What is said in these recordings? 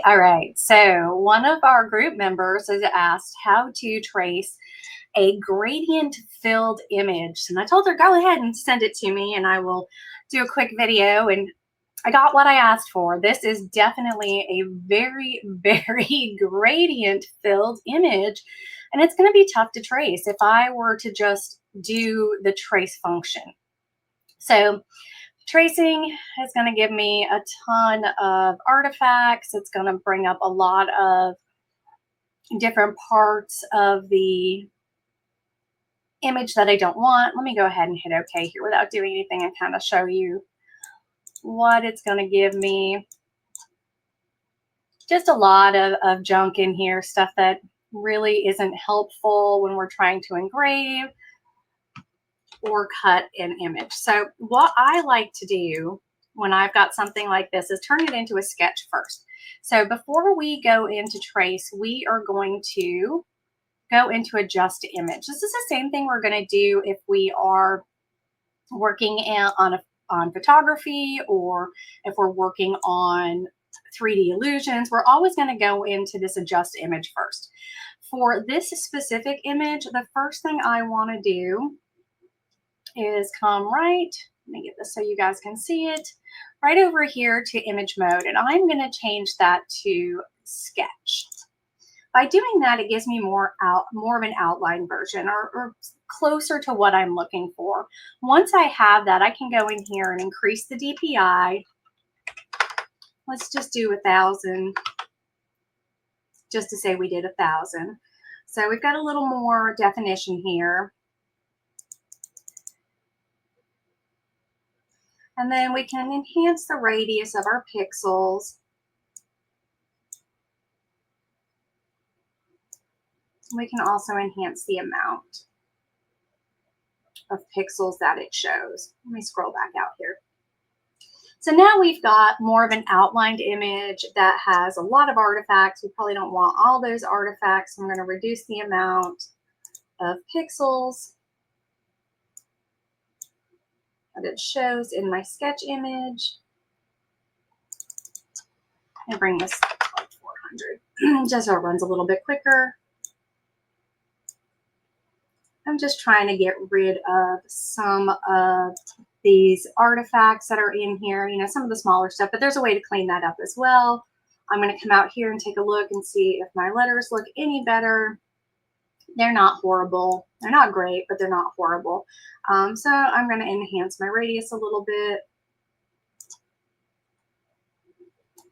All right. So one of our group members has asked how to trace a gradient filled image. And I told her, go ahead and send it to me and I will do a quick video. And I got what I asked for. This is definitely a very, very gradient filled image. And it's going to be tough to trace if I were to just do the trace function. So tracing is going to give me a ton of artifacts. It's going to bring up a lot of different parts of the image that I don't want. Let me go ahead and hit OK here without doing anything and kind of show you what it's going to give me. Just a lot of junk in here, stuff that really isn't helpful when we're trying to engrave or cut an image. So what I like to do when I've got something like this is turn it into a sketch first. So before we go into trace, we are going to go into adjust image. This is the same thing we're going to do if we are working on photography, or if we're working on 3D illusions. We're always going to go into this adjust image first. For this specific image, the first thing I want to do is come right, let me get this so you guys can see it, right over here to image mode, and I'm going to change that to sketch. By doing that, it gives me more of an outline version, or closer to what I'm looking for. Once I have that, I can go in here and increase the DPI. Let's just do 1,000, just to say we did 1,000. So we've got a little more definition here. And then we can enhance the radius of our pixels. We can also enhance the amount of pixels that it shows. Let me scroll back out here. So now we've got more of an outlined image that has a lot of artifacts. We probably don't want all those artifacts. So I'm going to reduce the amount of pixels that it shows in my sketch image, and bring this up to like 400 just so it runs a little bit quicker. I'm just trying to get rid of some of these artifacts that are in here, you know, some of the smaller stuff, but there's a way to clean that up as well. I'm going to come out here and take a look and see if my letters look any better. They're not horrible. They're not great, but they're not horrible. So I'm going to enhance my radius a little bit.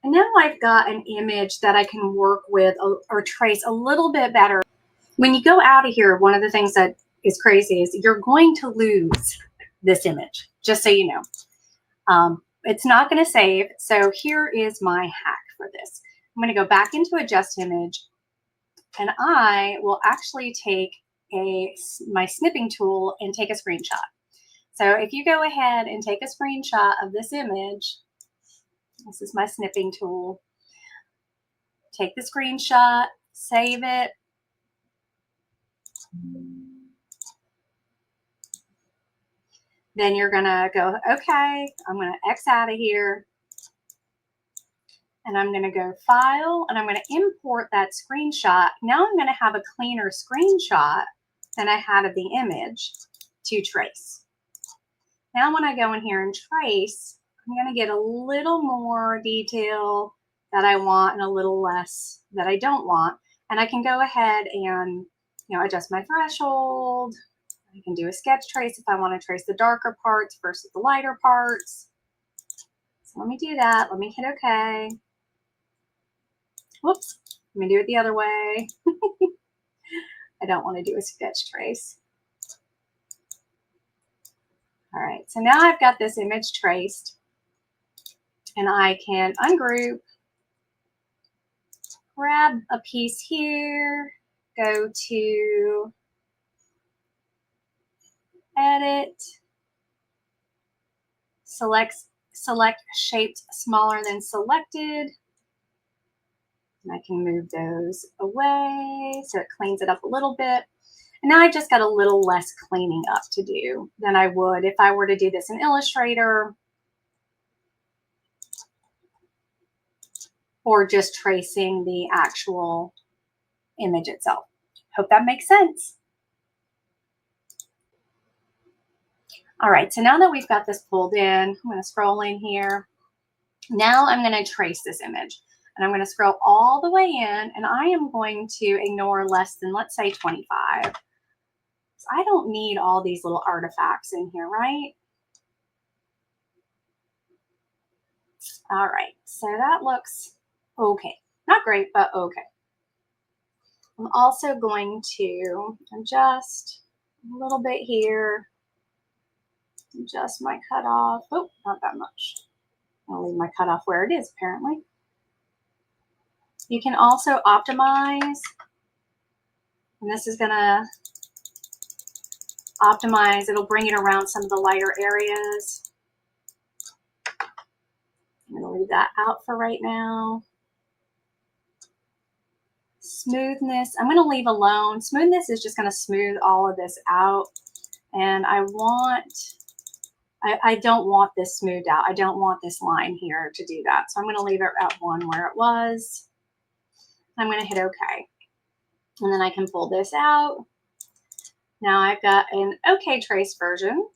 And now I've got an image that I can work with or trace a little bit better. When you go out of here, one of the things that is crazy is you're going to lose this image, just so you know. It's not going to save. So here is my hack for this. I'm going to go back into adjust image, and I will actually take my snipping tool and take a screenshot. So if you go ahead and take a screenshot of this image, this is my snipping tool, take the screenshot, save it. Then you're going to go, okay, I'm going to X out of here. And I'm going to go File, and I'm going to import that screenshot. Now I'm going to have a cleaner screenshot than I had of the image to trace. Now when I go in here and trace, I'm going to get a little more detail that I want and a little less that I don't want. And I can go ahead and, you know, adjust my threshold. I can do a sketch trace if I want to trace the darker parts versus the lighter parts. So let me do that. Let me hit OK. Whoops. Let me do it the other way. I don't want to do a sketch trace. All right. So now I've got this image traced, and I can ungroup, grab a piece here, go to Edit, select shaped smaller than selected, and I can move those away so it cleans it up a little bit. And now I've just got a little less cleaning up to do than I would if I were to do this in Illustrator. or just tracing the actual image itself. Hope that makes sense. All right, so now that we've got this pulled in, I'm going to scroll in here. Now I'm going to trace this image, and I'm going to scroll all the way in, and I am going to ignore less than, let's say, 25. So I don't need all these little artifacts in here, right? All right, so that looks okay. Not great, but okay. I'm also going to adjust a little bit here, adjust my cutoff. Oh, not that much. I'll leave my cutoff where it is, apparently. You can also optimize, and this is gonna optimize, it'll bring it around some of the lighter areas. I'm gonna leave that out for right now. Smoothness, I'm gonna leave alone. Smoothness is just gonna smooth all of this out. And I don't want this smoothed out. I don't want this line here to do that. So I'm gonna leave it at 1 where it was. I'm gonna hit okay. And then I can pull this out. Now I've got an okay trace version.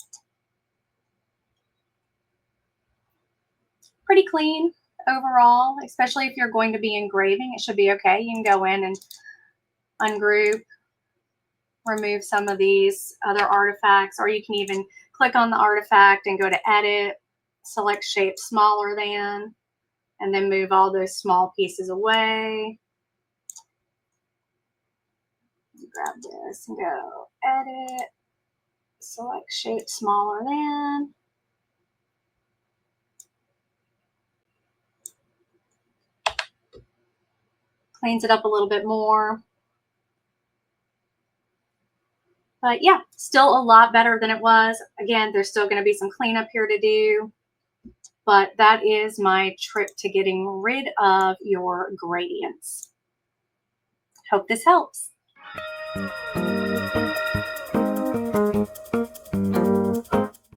Pretty clean overall, especially if you're going to be engraving, it should be okay. You can go in and ungroup, remove some of these other artifacts, or you can even click on the artifact and go to edit, select shape smaller than, and then move all those small pieces away. Grab this and go edit, select shape smaller than. Cleans it up a little bit more. But yeah, still a lot better than it was. Again, there's still going to be some cleanup here to do, but that is my trick to getting rid of your gradients. Hope this helps.